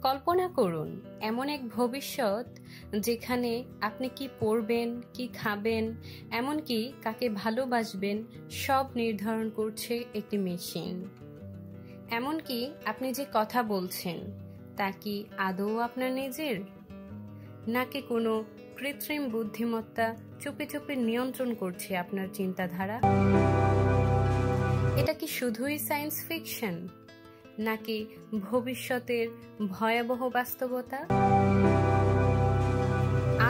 কল্পনা করুন এমন এক ভবিষ্যৎ যেখানে আপনি কি পড়বেন, কি খাবেন, এমনকি কাকে ভালোবাসবেন সব নির্ধারণ করছে একটি মেশিন। এমনকি আপনি যে কথা বলছেন তা কি আদৌ আপনার নিজের, নাকি কোনো কৃত্রিম বুদ্ধিমত্তা চুপি চুপি নিয়ন্ত্রণ করছে আপনার চিন্তাধারা? এটা কি শুধুই সায়েন্স ফিকশন, নাকি ভবিষ্যতের ভয়াবহ বাস্তবতা?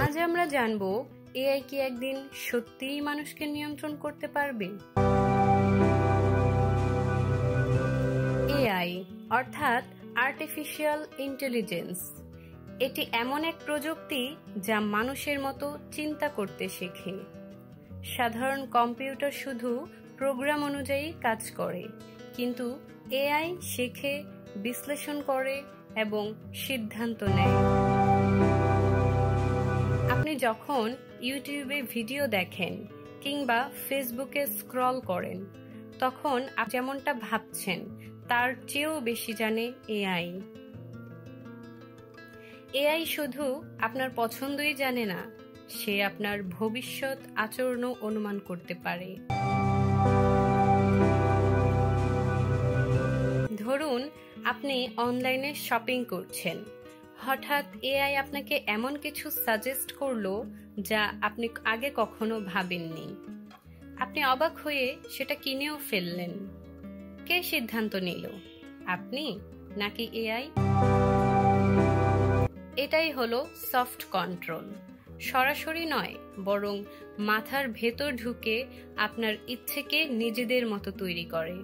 আজ আমরা জানব এআই কি একদিন সত্যিই মানুষকে নিয়ন্ত্রণ করতে পারবে। এআই অর্থাৎ আর্টিফিশিয়াল ইন্টেলিজেন্স, এটি এমন এক প্রযুক্তি যা মানুষের মতো চিন্তা করতে শেখে। সাধারণ কম্পিউটার শুধু প্রোগ্রাম অনুযায়ী কাজ করে, কিন্তু এআই শেখে, বিশ্লেষণ করে এবং সিদ্ধান্ত নেয়। আপনি যখন ইউটিউবে ভিডিও দেখেন কিংবা ফেসবুকে স্ক্রল করেন, তখন যেমনটা ভাবছেন তার চেয়েও বেশি জানে এআই। এআই শুধু আপনার পছন্দই জানে না, সে আপনার ভবিষ্যৎ আচরণও অনুমান করতে পারে। ধরুন আপনি অনলাইনে শপিং করছেন, হঠাৎ এআই আপনাকে এমন কিছু সাজেস্ট করলো যা আপনি আগে কখনো ভাবেননি। আপনি অবাক হয়ে সেটা কিনেও ফেললেন। কে সিদ্ধান্ত নিল, আপনি নাকি এআই? এটাই হলো সফট কন্ট্রোল। সরাসরি নয়, বরং মাথার ভেতর ঢুকে আপনার ইচ্ছেকে নিজেদের মতো তৈরি করে।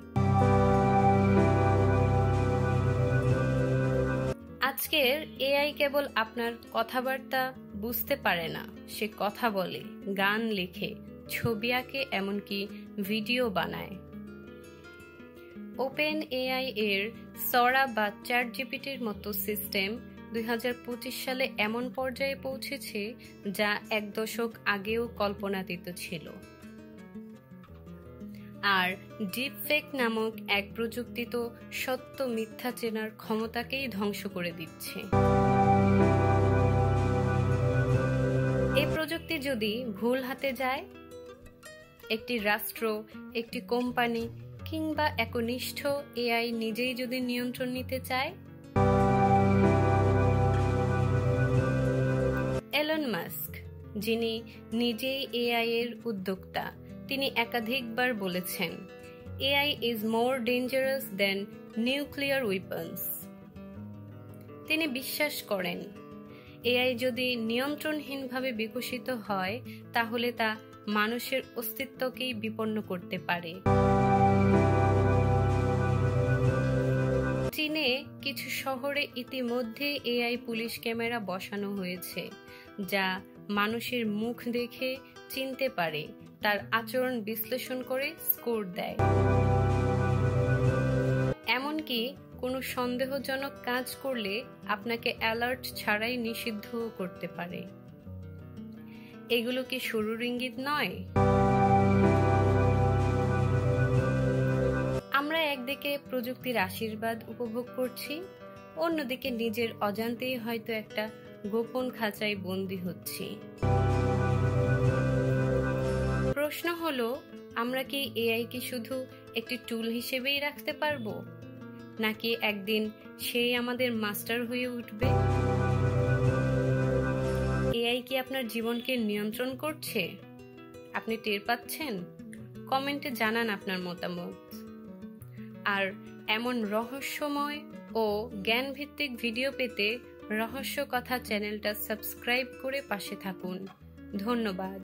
আজকের এআই কেবল আপনার কথাবার্তা বুঝতে পারে না, সে কথা বলে, গান লিখে, ছবি আঁকে, এমনকি ভিডিও বানায়। ওপেন এআই এর সরা বা চ্যাটজিপিটির মতো সিস্টেম 2025 সালে এমন পর্যায়ে পৌঁছেছে যা এক দশক আগেও কল্পনাতীত ছিল। আর ডিপফেক নামক এক প্রযুক্তি তো সত্য মিথ্যা চেনার ক্ষমতাকেই ধ্বংস করে দিচ্ছে। এই প্রযুক্তি যদি ভুল হাতে যায়, একটি রাষ্ট্র, একটি কোম্পানি কিংবা একনিষ্ঠ এআই নিজেই যদি নিয়ন্ত্রণ নিতে চায়। এলন মাস্ক, যিনি নিজেই এআই এর উদ্যোক্তা, তিনি একাধিকবার বলেছেন, AI is more dangerous then nuclear weapons. তিনি বিশ্বাস করেন এআই যদি নিয়ন্ত্রণহীনভাবে বিকশিত হয়, তাহলে তা মানুষের অস্তিত্বকেই বিপন্ন করতে পারে। চীনে কিছু শহরে ইতিমধ্যে এআই পুলিশ ক্যামেরা বসানো হয়েছে, যা মানুষের মুখ দেখে চিনতে পারে, তার আচরণ বিশ্লেষণ করে স্কোর দেয়। এমনকি কোনো সন্দেহজনক কাজ করলে আপনাকে অ্যালার্ট ছাড়াই নিষিদ্ধ করতে পারে। এগুলো কি শুরুর ইঙ্গিত নয়? আমরা একদিকে প্রযুক্তির আশীর্বাদ উপভোগ করছি, অন্যদিকে নিজের অজান্তেই হয়তো একটা গোপন খাঁচায় বন্দী হচ্ছি। প্রশ্ন হলো, আমরা কি এআই কি শুধু একটি টুল হিসেবেই রাখতে পারবো, নাকি একদিন সেই আমাদের মাস্টার হয়ে উঠবে? এআই কি আপনার জীবনকে নিয়ন্ত্রণ করছে? আপনি টের পাচ্ছেন? কমেন্টে জানান আপনার মতামত। আর এমন রহস্যময় ও জ্ঞানভিত্তিক ভিডিও পেতে রহস্য কথা চ্যানেলটা সাবস্ক্রাইব করে পাশে থাকুন। ধন্যবাদ।